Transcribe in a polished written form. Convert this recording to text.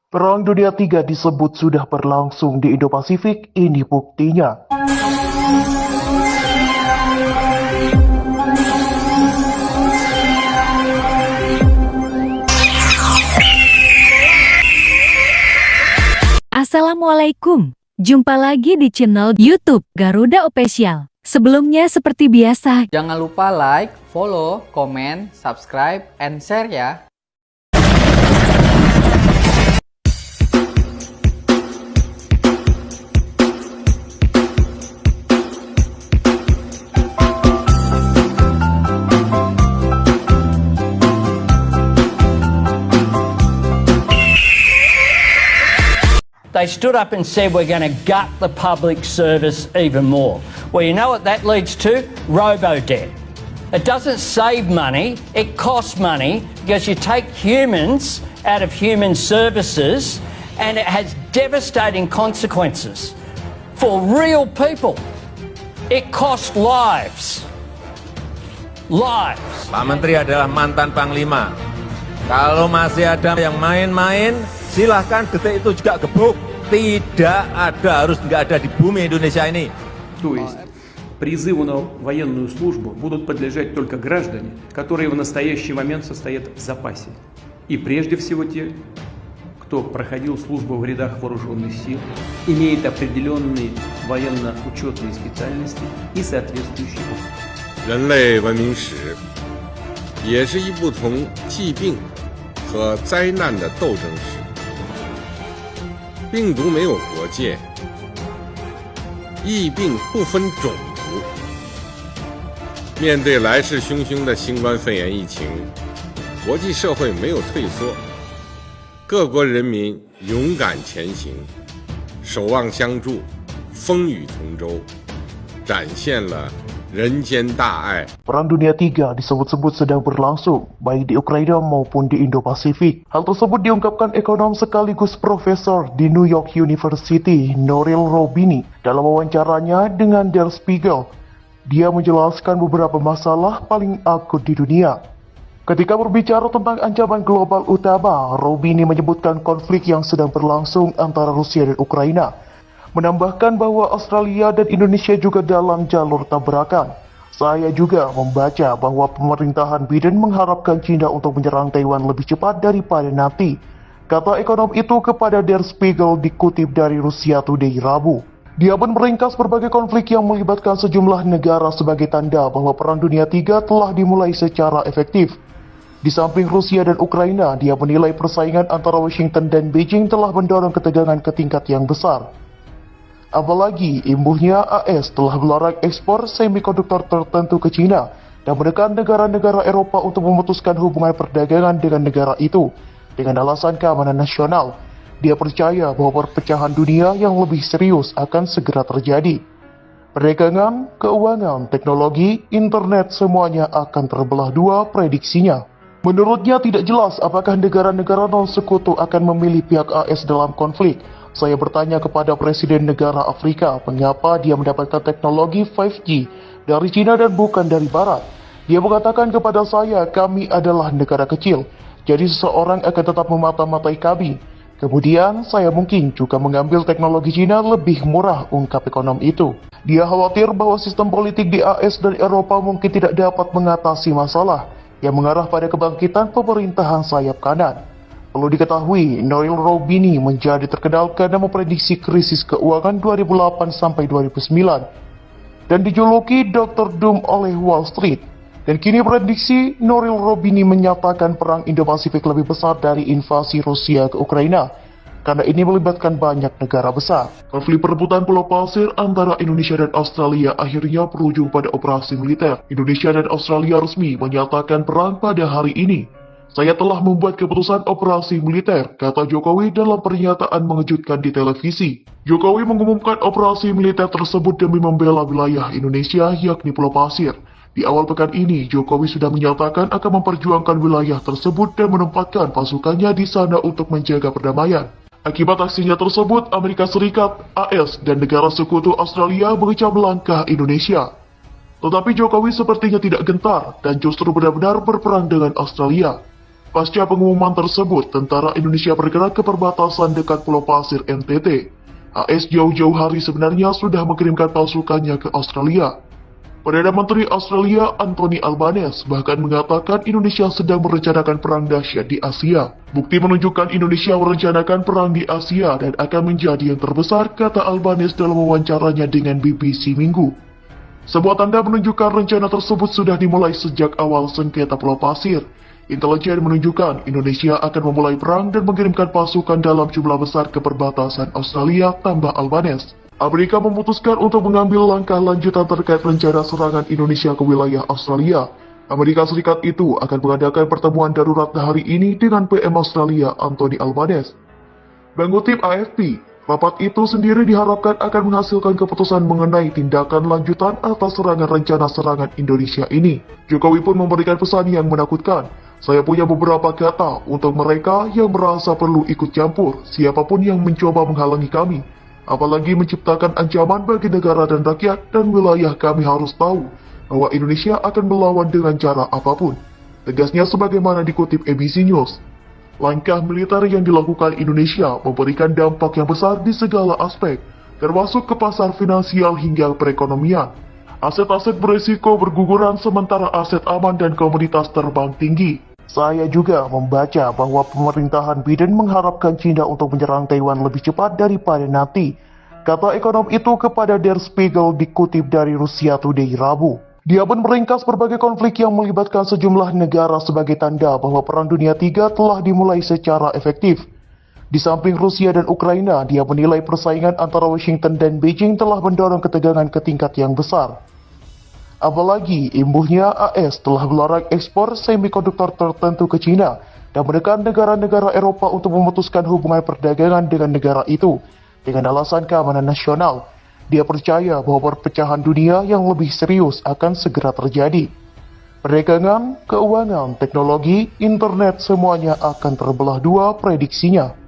Perang Dunia III disebut sudah berlangsung di Indo-Pasifik, ini buktinya. Assalamualaikum, jumpa lagi di channel YouTube Garuda Official. Sebelumnya seperti biasa, Jangan lupa like, follow, komen, subscribe, and share ya. They stood up and said we're going to gut the public service even more. Well, you know what that leads to? Robo-debt. It doesn't save money, it costs money because you take humans out of human services and it has devastating consequences for real people. It costs lives. Lives. Pak Menteri adalah mantan Panglima. Kalau masih ada yang main-main, silahkan detik itu juga gebuk. Tidak ada, harus nggak ada di bumi Indonesia ini. То есть призыву на военную службу будут подлежать только граждане, которые в настоящий момент состоят в запасе. И прежде всего те, кто проходил службу в рядах вооруженных сил, имеет определенные военно-учетные специальности и соответствующий опыт. 人类文明史也是一部同疾病和灾难的斗争史。病毒没有国界，疫病不分种族。面对来势汹汹的新冠肺炎疫情，国际社会没有退缩，各国人民勇敢前行，守望相助，风雨同舟，展现了人间大爱。 Perang Dunia III disebut-sebut sedang berlangsung, baik di Ukraina maupun di Indo-Pasifik. Hal tersebut diungkapkan ekonom sekaligus profesor di New York University, Nouriel Roubini, dalam wawancaranya dengan Der Spiegel. Dia menjelaskan beberapa masalah paling akut di dunia. Ketika berbicara tentang ancaman global utama, Roubini menyebutkan konflik yang sedang berlangsung antara Rusia dan Ukraina. Menambahkan bahwa Australia dan Indonesia juga dalam jalur tabrakan. Saya juga membaca bahwa pemerintahan Biden mengharapkan China untuk menyerang Taiwan lebih cepat daripada nanti. Kata ekonom itu kepada Der Spiegel dikutip dari Russia Today Rabu. Dia pun meringkas berbagai konflik yang melibatkan sejumlah negara sebagai tanda bahwa Perang Dunia III telah dimulai secara efektif. Di samping Rusia dan Ukraina, dia menilai persaingan antara Washington dan Beijing telah mendorong ketegangan ke tingkat yang besar. Apalagi imbuhnya AS telah melarang ekspor semikonduktor tertentu ke China dan menekan negara-negara Eropa untuk memutuskan hubungan perdagangan dengan negara itu dengan alasan keamanan nasional. Dia percaya bahwa perpecahan dunia yang lebih serius akan segera terjadi. Perdagangan, keuangan, teknologi, internet semuanya akan terbelah dua prediksinya. Menurutnya tidak jelas apakah negara-negara non-sekutu akan memilih pihak AS dalam konflik. Saya bertanya kepada Presiden negara Afrika mengapa dia mendapatkan teknologi 5G dari China dan bukan dari Barat. Dia mengatakan kepada saya, kami adalah negara kecil, jadi seseorang akan tetap memata-matai kami. Kemudian saya mungkin juga mengambil teknologi China lebih murah, ungkap ekonom itu. Dia khawatir bahwa sistem politik di AS dan Eropa mungkin tidak dapat mengatasi masalah yang mengarah pada kebangkitan pemerintahan sayap kanan. Perlu diketahui, Nouriel Roubini menjadi terkenal karena memprediksi krisis keuangan 2008 sampai 2009 dan dijuluki Dr. Doom oleh Wall Street. Dan kini prediksi Nouriel Roubini menyatakan perang Indo-Pasifik lebih besar dari invasi Rusia ke Ukraina karena ini melibatkan banyak negara besar. Konflik perebutan Pulau Pasir antara Indonesia dan Australia akhirnya berujung pada operasi militer. Indonesia dan Australia resmi menyatakan perang pada hari ini. Saya telah membuat keputusan operasi militer, kata Jokowi dalam pernyataan mengejutkan di televisi. Jokowi mengumumkan operasi militer tersebut demi membela wilayah Indonesia yakni Pulau Pasir. Di awal pekan ini, Jokowi sudah menyatakan akan memperjuangkan wilayah tersebut dan menempatkan pasukannya di sana untuk menjaga perdamaian. Akibat aksinya tersebut, Amerika Serikat, AS, dan negara sekutu Australia mengecam langkah Indonesia. Tetapi Jokowi sepertinya tidak gentar dan justru benar-benar berperang dengan Australia. Pasca pengumuman tersebut, tentara Indonesia bergerak ke perbatasan dekat Pulau Pasir NTT. AS jauh-jauh hari sebenarnya sudah mengirimkan pasukannya ke Australia. Perdana Menteri Australia Anthony Albanese bahkan mengatakan Indonesia sedang merencanakan perang dahsyat di Asia. Bukti menunjukkan Indonesia merencanakan perang di Asia dan akan menjadi yang terbesar, kata Albanese dalam wawancaranya dengan BBC Minggu. Sebuah tanda menunjukkan rencana tersebut sudah dimulai sejak awal sengketa Pulau Pasir. Intelijen menunjukkan Indonesia akan memulai perang dan mengirimkan pasukan dalam jumlah besar ke perbatasan Australia, tambah Albanese. Amerika memutuskan untuk mengambil langkah lanjutan terkait rencana serangan Indonesia ke wilayah Australia. Amerika Serikat itu akan mengadakan pertemuan darurat hari ini dengan PM Australia Anthony Albanese. Mengutip AFP, rapat itu sendiri diharapkan akan menghasilkan keputusan mengenai tindakan lanjutan atas rencana serangan Indonesia ini. Jokowi pun memberikan pesan yang menakutkan. Saya punya beberapa kata untuk mereka yang merasa perlu ikut campur, siapapun yang mencoba menghalangi kami. Apalagi menciptakan ancaman bagi negara dan rakyat dan wilayah, kami harus tahu bahwa Indonesia akan melawan dengan cara apapun. Tegasnya sebagaimana dikutip ABC News. Langkah militer yang dilakukan Indonesia memberikan dampak yang besar di segala aspek, termasuk ke pasar finansial hingga perekonomian. Aset-aset berisiko berguguran sementara aset aman dan komoditas terbang tinggi. Saya juga membaca bahwa pemerintahan Biden mengharapkan China untuk menyerang Taiwan lebih cepat daripada nanti, kata ekonom itu kepada Der Spiegel dikutip dari Russia Today Rabu. Dia pun meringkas berbagai konflik yang melibatkan sejumlah negara sebagai tanda bahwa Perang Dunia III telah dimulai secara efektif. Di samping Rusia dan Ukraina, dia menilai persaingan antara Washington dan Beijing telah mendorong ketegangan ke tingkat yang besar. Apalagi imbuhnya AS telah melarang ekspor semikonduktor tertentu ke China dan menekan negara-negara Eropa untuk memutuskan hubungan perdagangan dengan negara itu dengan alasan keamanan nasional. Dia percaya bahwa perpecahan dunia yang lebih serius akan segera terjadi. Perdagangan, keuangan, teknologi, internet semuanya akan terbelah dua, prediksinya.